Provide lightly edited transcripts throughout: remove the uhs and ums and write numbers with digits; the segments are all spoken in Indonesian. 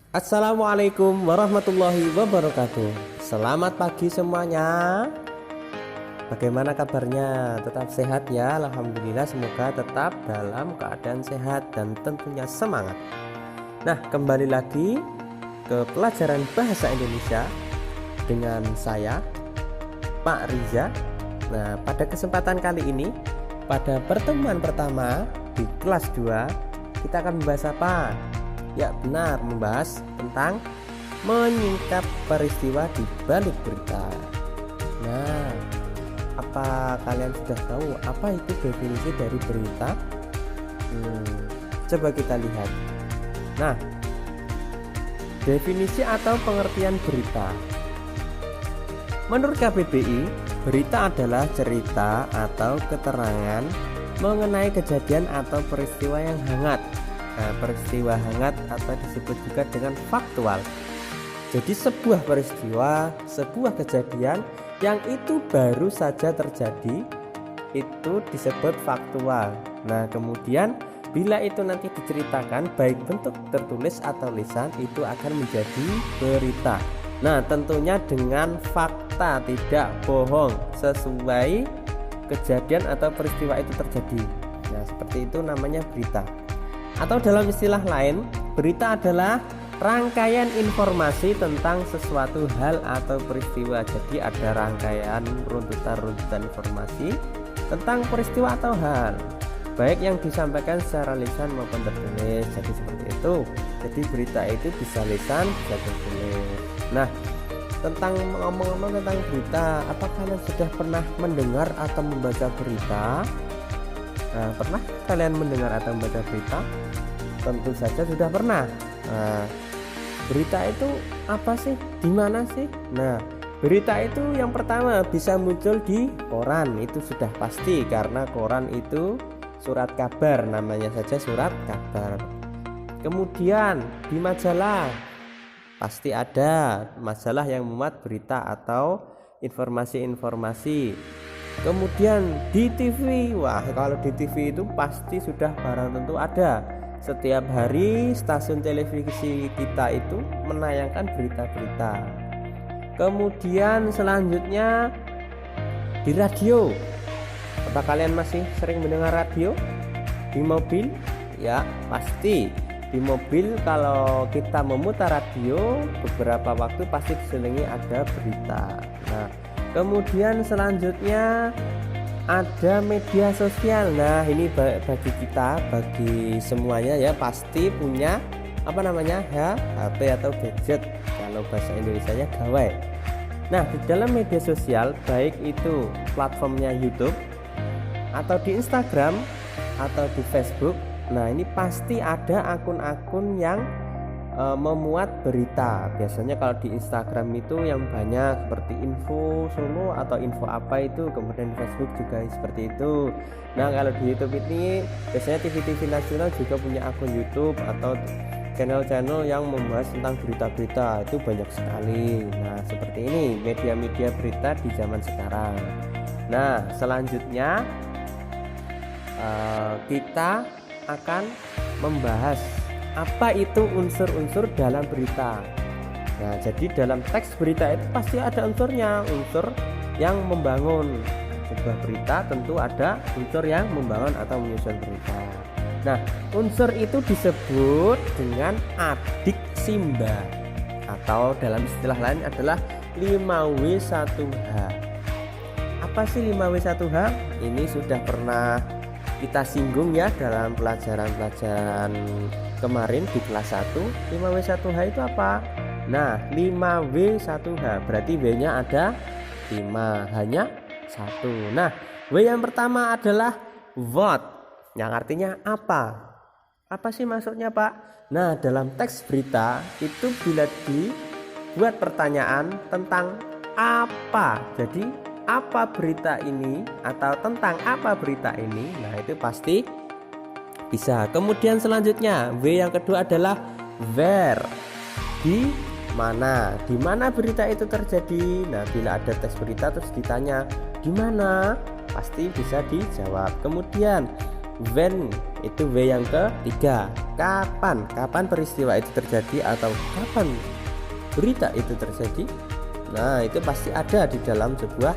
Assalamualaikum warahmatullahi wabarakatuh. Selamat pagi semuanya. Bagaimana kabarnya? Tetap sehat ya? Alhamdulillah, semoga tetap dalam keadaan sehat dan tentunya semangat. Nah, kembali lagi ke pelajaran bahasa Indonesia dengan saya, Pak Riza. Nah, pada kesempatan kali ini, pada pertemuan pertama di kelas 2, kita akan membahas apa? Ya benar, membahas tentang menyingkap peristiwa di balik berita. Nah, apa kalian sudah tahu apa itu definisi dari berita? Coba kita lihat. Nah, definisi atau pengertian berita. Menurut KBBI, berita adalah cerita atau keterangan mengenai kejadian atau peristiwa yang hangat. Nah, peristiwa hangat atau disebut juga dengan faktual. Jadi sebuah peristiwa, sebuah kejadian yang itu baru saja terjadi, itu disebut faktual. Nah, kemudian bila itu nanti diceritakan baik bentuk tertulis atau lisan, itu akan menjadi berita. Nah, tentunya dengan fakta, tidak bohong, sesuai kejadian atau peristiwa itu terjadi. Nah, seperti itu namanya berita. Atau dalam istilah lain, berita adalah rangkaian informasi tentang sesuatu hal atau peristiwa. Jadi ada rangkaian runtutan informasi tentang peristiwa atau hal, baik yang disampaikan secara lisan maupun tertulis. Jadi seperti itu. Jadi berita itu bisa lisan, bisa tertulis. Nah, tentang ngomong-ngomong tentang berita, apakah kalian sudah pernah mendengar atau membaca berita? Nah, pernah kalian mendengar atau membaca berita? Tentu saja sudah pernah. Nah, berita itu apa sih? Di mana sih? Nah, berita itu yang pertama bisa muncul di koran, itu sudah pasti karena koran itu surat kabar, namanya saja surat kabar. Kemudian di majalah, pasti ada majalah yang memuat berita atau informasi-informasi. Kemudian di TV, wah kalau di TV itu pasti sudah barang tentu ada. Setiap hari stasiun televisi kita itu menayangkan berita-berita. Kemudian selanjutnya di radio. Apa kalian masih sering mendengar radio? Di mobil? Ya pasti. Di mobil kalau kita memutar radio, beberapa waktu pasti diselingi ada berita. Nah, kemudian selanjutnya ada media sosial. Nah, ini bagi kita, bagi semuanya ya pasti punya apa namanya? HP atau gadget. Kalau bahasa Indonesianya gawai. Nah, di dalam media sosial baik itu platformnya YouTube atau di Instagram atau di Facebook. Nah, ini pasti ada akun-akun yang memuat berita. Biasanya kalau di Instagram itu yang banyak seperti info Solo atau info apa itu, kemudian di Facebook juga seperti itu. Nah, kalau di YouTube ini biasanya TV-TV nasional juga punya akun YouTube atau channel-channel yang membahas tentang berita-berita, itu banyak sekali. Nah, seperti ini media-media berita di zaman sekarang. Nah, selanjutnya kita akan membahas apa itu unsur-unsur dalam berita. Nah, jadi dalam teks berita itu pasti ada unsurnya, unsur yang membangun sebuah berita. Tentu ada unsur yang membangun atau menyusun berita. Nah, unsur itu disebut dengan adik simba atau dalam istilah lain adalah 5W1H. Apa sih 5W1H? Ini sudah pernah kita singgung ya dalam pelajaran kemarin di kelas 1. 5W1H itu apa? Nah, 5W1H berarti W-nya ada 5, hanya 1. Nah, W yang pertama adalah what, yang artinya apa. Apa sih maksudnya, Pak? Nah, dalam teks berita itu bila dibuat pertanyaan tentang apa, jadi apa berita ini atau tentang apa berita ini, nah itu pasti bisa. Kemudian selanjutnya W yang kedua adalah where, di mana berita itu terjadi. Nah, bila ada teks berita terus ditanya di mana, pasti bisa dijawab. Kemudian When itu W yang ketiga. Kapan peristiwa itu terjadi atau kapan berita itu terjadi. Nah, itu pasti ada di dalam sebuah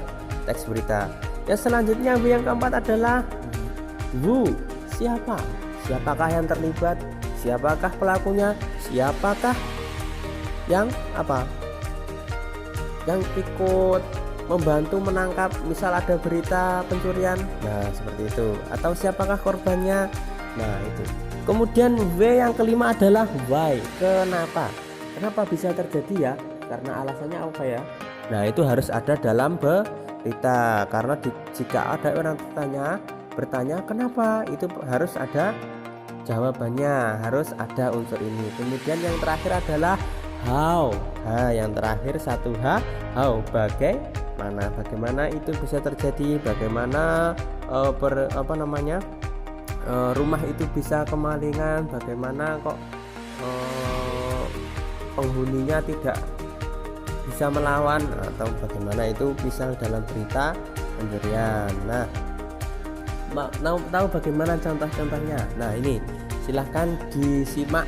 teks berita. Yang selanjutnya W yang keempat adalah who, siapakah yang terlibat, siapakah pelakunya, siapakah yang ikut membantu menangkap, misal ada berita pencurian, nah seperti itu, atau siapakah korbannya. Nah itu. Kemudian W yang kelima adalah why, kenapa bisa terjadi ya, karena alasannya apa ya. Nah itu harus ada dalam berita, karena jika ada orang bertanya kenapa, itu harus ada jawabannya, harus ada unsur ini. Kemudian yang terakhir adalah how, yang terakhir satu how, bagaimana itu bisa terjadi, bagaimana rumah itu bisa kemalingan, bagaimana kok penghuninya tidak bisa melawan, atau bagaimana itu misal dalam berita pencurian. Nah, mau tahu bagaimana contoh-contohnya? Nah ini silahkan disimak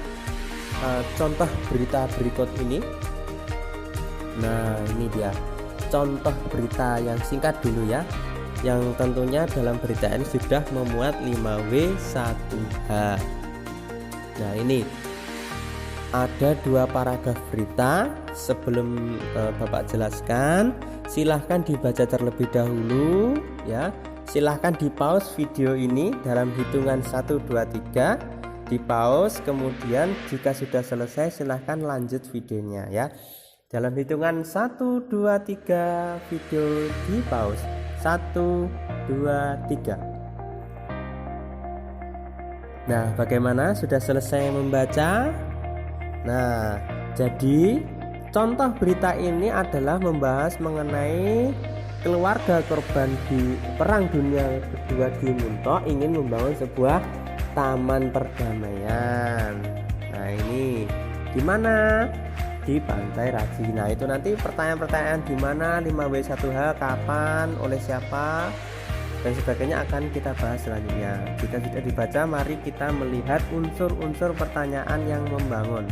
contoh berita berikut ini. Nah ini dia contoh berita yang singkat dulu ya, yang tentunya dalam berita ini sudah memuat 5W1H. Nah ini ada 2 paragraf berita. Sebelum Bapak jelaskan, silahkan dibaca terlebih dahulu ya. Silahkan di pause video ini dalam hitungan 1, 2, 3, di pause, kemudian jika sudah selesai silahkan lanjut videonya ya. Dalam hitungan 1, 2, 3 video di pause. 1, 2, 3. Nah bagaimana, sudah selesai membaca? Nah jadi contoh berita ini adalah membahas mengenai keluarga korban di Perang Dunia Kedua di Muntok ingin membangun sebuah taman perdamaian. Nah ini di mana? Di Pantai Raji. Nah itu nanti pertanyaan-pertanyaan di mana, 5W1H, kapan, oleh siapa, dan sebagainya akan kita bahas selanjutnya. Jika sudah dibaca, mari kita melihat unsur-unsur pertanyaan yang membangun.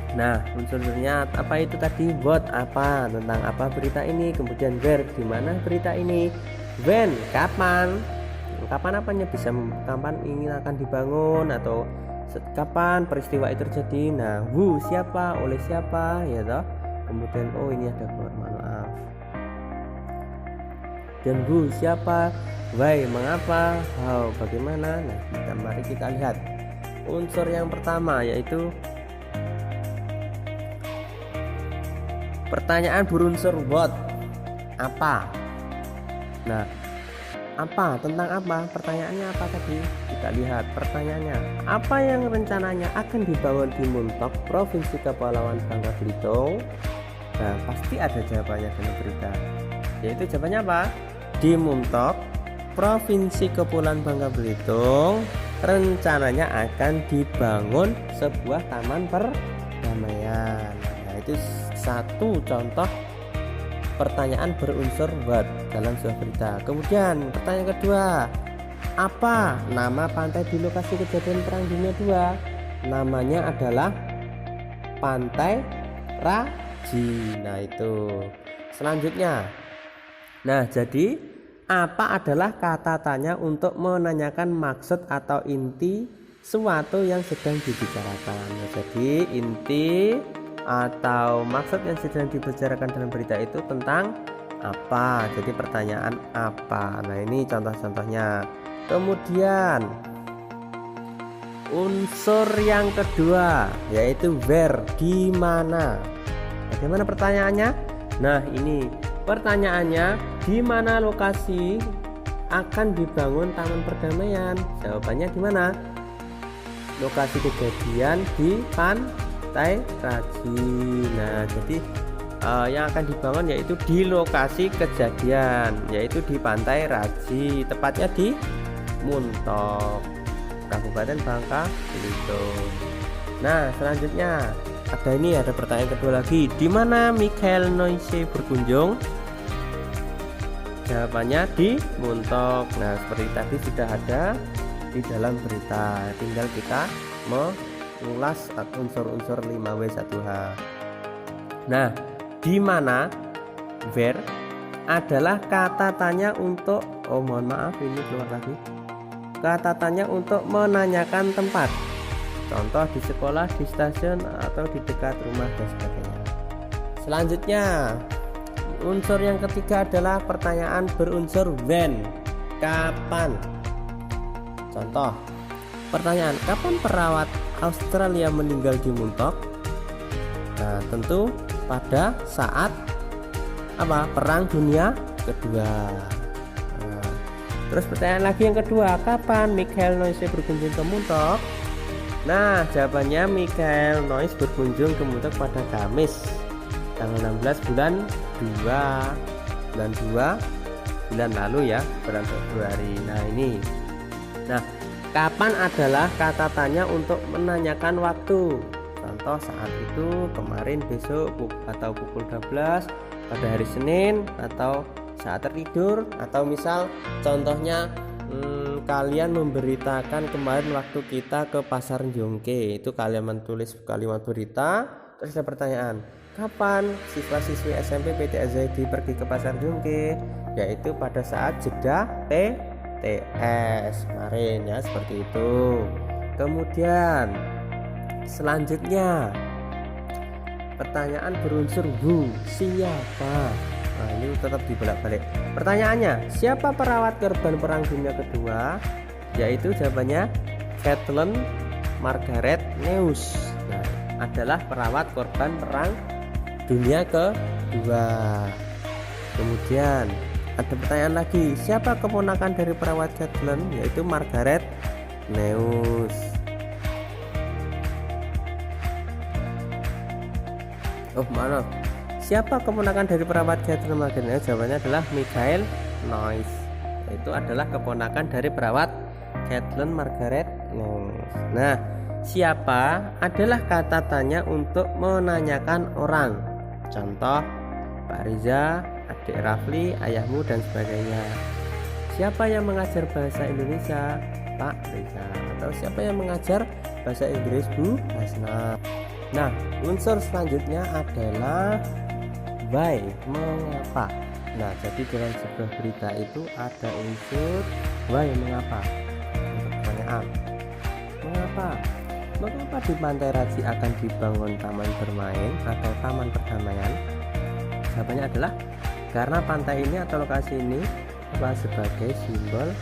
Nah unsurnya apa itu tadi? What, apa, tentang apa berita ini, kemudian where, di mana berita ini, when, kapan apanya, bisa kapan ini akan dibangun, atau kapan peristiwa itu terjadi. Nah who, siapa, oleh siapa ya toh. Kemudian ini ada maaf, dan who, siapa, why, mengapa, how, bagaimana. Nah mari kita lihat unsur yang pertama, yaitu pertanyaan berunsur what, apa. Nah apa, tentang apa, pertanyaannya apa tadi? Kita lihat pertanyaannya, apa yang rencananya akan dibangun di Muntok, Provinsi Kepulauan Bangka Belitung. Nah pasti ada jawabannya dalam berita, yaitu jawabannya apa? Di Muntok, Provinsi Kepulauan Bangka Belitung rencananya akan dibangun sebuah taman perdamaian. Nah itu satu contoh pertanyaan berunsur what dalam sebuah berita. Kemudian pertanyaan kedua, apa nama pantai di lokasi kejadian Perang Dunia II? Namanya adalah Pantai Raji. Nah itu selanjutnya. Nah jadi apa adalah kata tanya untuk menanyakan maksud atau inti sesuatu yang sedang dibicarakan. Nah, jadi inti atau maksud yang sedang dibicarakan dalam berita itu tentang apa. Jadi pertanyaan apa. Nah ini contoh-contohnya. Kemudian unsur yang kedua yaitu where, di mana. Bagaimana pertanyaannya? Nah ini pertanyaannya, di mana lokasi akan dibangun taman perdamaian? Jawabannya di mana? Lokasi kejadian di Pantai Raji. Nah jadi yang akan dibangun yaitu di lokasi kejadian, yaitu di Pantai Raji, tepatnya di Muntok, Kabupaten Bangka Belitung. Nah selanjutnya ada pertanyaan kedua lagi, di mana Michael Noise berkunjung? Jawabannya di Muntok. Nah, seperti tadi sudah ada di dalam berita, tinggal kita mengulas unsur-unsur 5W1H. Nah, di mana where adalah kata tanya untuk mohon maaf ini keluar lagi. Kata tanya untuk menanyakan tempat. Contoh di sekolah, di stasiun, atau di dekat rumah dan sebagainya. Selanjutnya, unsur yang ketiga adalah pertanyaan berunsur when, kapan. Contoh, pertanyaan, kapan perawat Australia meninggal di Muntok? Nah, tentu pada saat Perang Dunia Kedua. Nah, terus pertanyaan lagi yang kedua, kapan Michael Noyce berkunjung ke Muntok? Nah, jawabannya Michael Noyce berkunjung ke Muntok pada Kamis tanggal 16 bulan 2 bulan lalu ya, bulan Februari. Nah, ini. Nah, kapan adalah kata tanya untuk menanyakan waktu. Contoh saat itu, kemarin, besok, atau pukul 12, pada hari Senin, atau saat tertidur, atau misal contohnya kalian memberitakan kemarin waktu kita ke pasar Jongke, itu kalian menulis kalimat berita. Terus ada pertanyaan, kapan siswa-siswi SMP PT Azaidi pergi ke pasar Jongke? Yaitu pada saat jeda PTS kemarin ya, seperti itu. Kemudian selanjutnya pertanyaan berunsur who, siapa. Nah, ini tetap dibolak-balik. Pertanyaannya, siapa perawat korban Perang Dunia Kedua? Yaitu jawabannya Kathleen Margaret Neus. Nah, adalah perawat korban Perang Dunia Kedua. Kemudian ada pertanyaan lagi, siapa keponakan dari perawat Kathleen? Yaitu Margaret Neus. Maaf. Siapa keponakan dari perawat Kathleen Margaret Neus? Jawabannya adalah Michael Noyce. Itu adalah keponakan dari perawat Kathleen Margaret Neus. Nah, siapa adalah kata tanya untuk menanyakan orang. Contoh, Pak Riza, adik Rafli, ayahmu, dan sebagainya. Siapa yang mengajar bahasa Indonesia? Pak Riza. Atau siapa yang mengajar bahasa Inggris? Bu Hasna. Nah, unsur selanjutnya adalah why, mengapa. Nah, jadi dalam sebuah berita itu ada unsur why, mengapa. Pertanyaan, mengapa? Mengapa di Pantai Raji akan dibangun taman bermain atau taman perdamaian? Jawabannya adalah karena pantai ini atau lokasi ini sebagai simbol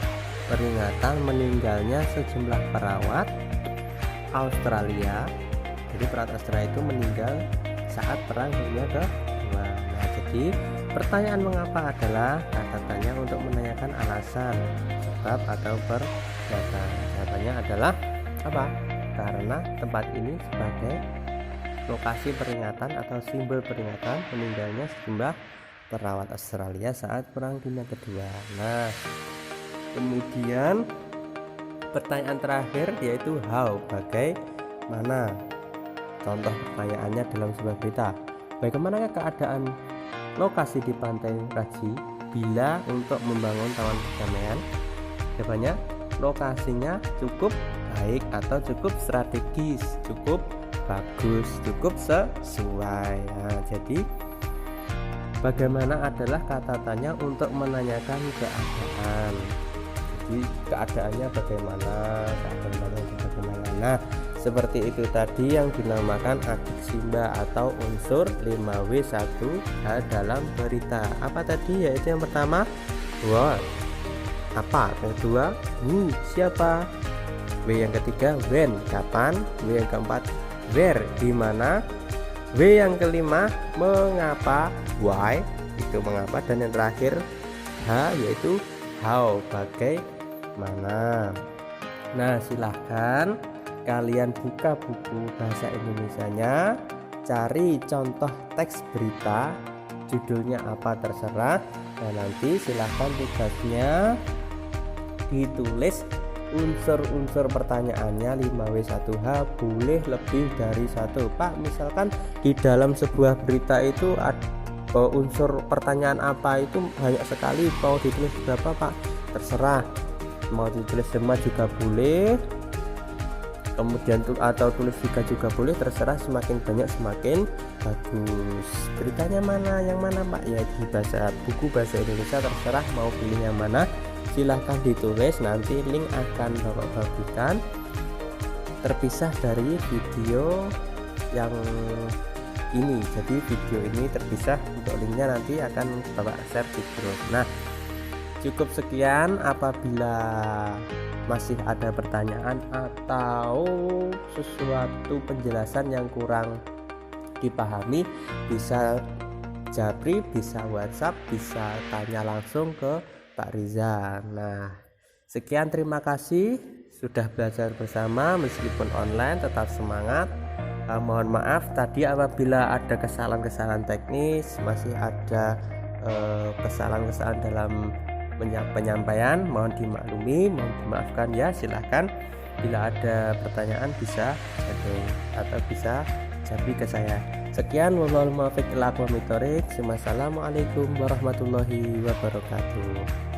peringatan meninggalnya sejumlah perawat Australia. Jadi perawat Australia itu meninggal saat Perang Dunia Kedua. Nah, jadi pertanyaan mengapa adalah kata tanya untuk menanyakan alasan, sebab, atau perdata. Jawabannya adalah apa? Karena tempat ini sebagai lokasi peringatan atau simbol peringatan meninggalnya sejumlah perawat Australia saat Perang Dunia Kedua. Nah, kemudian pertanyaan terakhir yaitu how, bagaimana. Contoh pertanyaannya dalam sebuah berita, bagaimana keadaan lokasi di Pantai Raji bila untuk membangun taman perdamaian? Jawabannya, lokasinya cukup baik atau cukup strategis, cukup bagus, cukup sesuai. Nah, jadi bagaimana adalah kata tanya untuk menanyakan keadaan. Jadi keadaannya bagaimana, Nah, seperti itu tadi yang dinamakan adiksimba atau unsur 5W1H dalam berita. Apa tadi? Yaitu yang pertama what, apa. Kedua who, siapa. W yang ketiga when, kapan. W yang keempat where, di mana. W yang kelima mengapa, why, itu mengapa. Dan yang terakhir H yaitu how, bagaimana. Nah, silahkan kalian buka buku bahasa Indonesianya, cari contoh teks berita, judulnya apa terserah, dan nanti silahkan tugasnya ditulis unsur-unsur pertanyaannya 5W1H, boleh lebih dari satu. Pak, misalkan di dalam sebuah berita itu unsur pertanyaan apa itu banyak sekali. Mau ditulis berapa Pak? Terserah, mau ditulis semua juga boleh, kemudian atau tulis juga boleh, terserah, semakin banyak semakin bagus. Ceritanya mana, yang mana Pak? Ya di buku bahasa Indonesia, terserah mau pilih yang mana, silahkan ditulis, nanti link akan Bapak bagikan terpisah dari video yang ini. Jadi video ini terpisah, untuk linknya nanti akan Bapak share di grup. Nah, cukup sekian. Apabila masih ada pertanyaan atau sesuatu penjelasan yang kurang dipahami, bisa japri, bisa WhatsApp, bisa tanya langsung ke Pak Riza. Nah, sekian, terima kasih sudah belajar bersama meskipun online. Tetap semangat. Mohon maaf tadi apabila ada kesalahan-kesalahan teknis, masih ada kesalahan-kesalahan dalam penyampaian, mohon dimaklumi, mohon dimaafkan ya. Silahkan bila ada pertanyaan bisa chatting atau bisa japri ke saya. Sekian, wallahul muwaffiq ila aqwamit thoriq. Wassalamualaikum warahmatullahi wabarakatuh.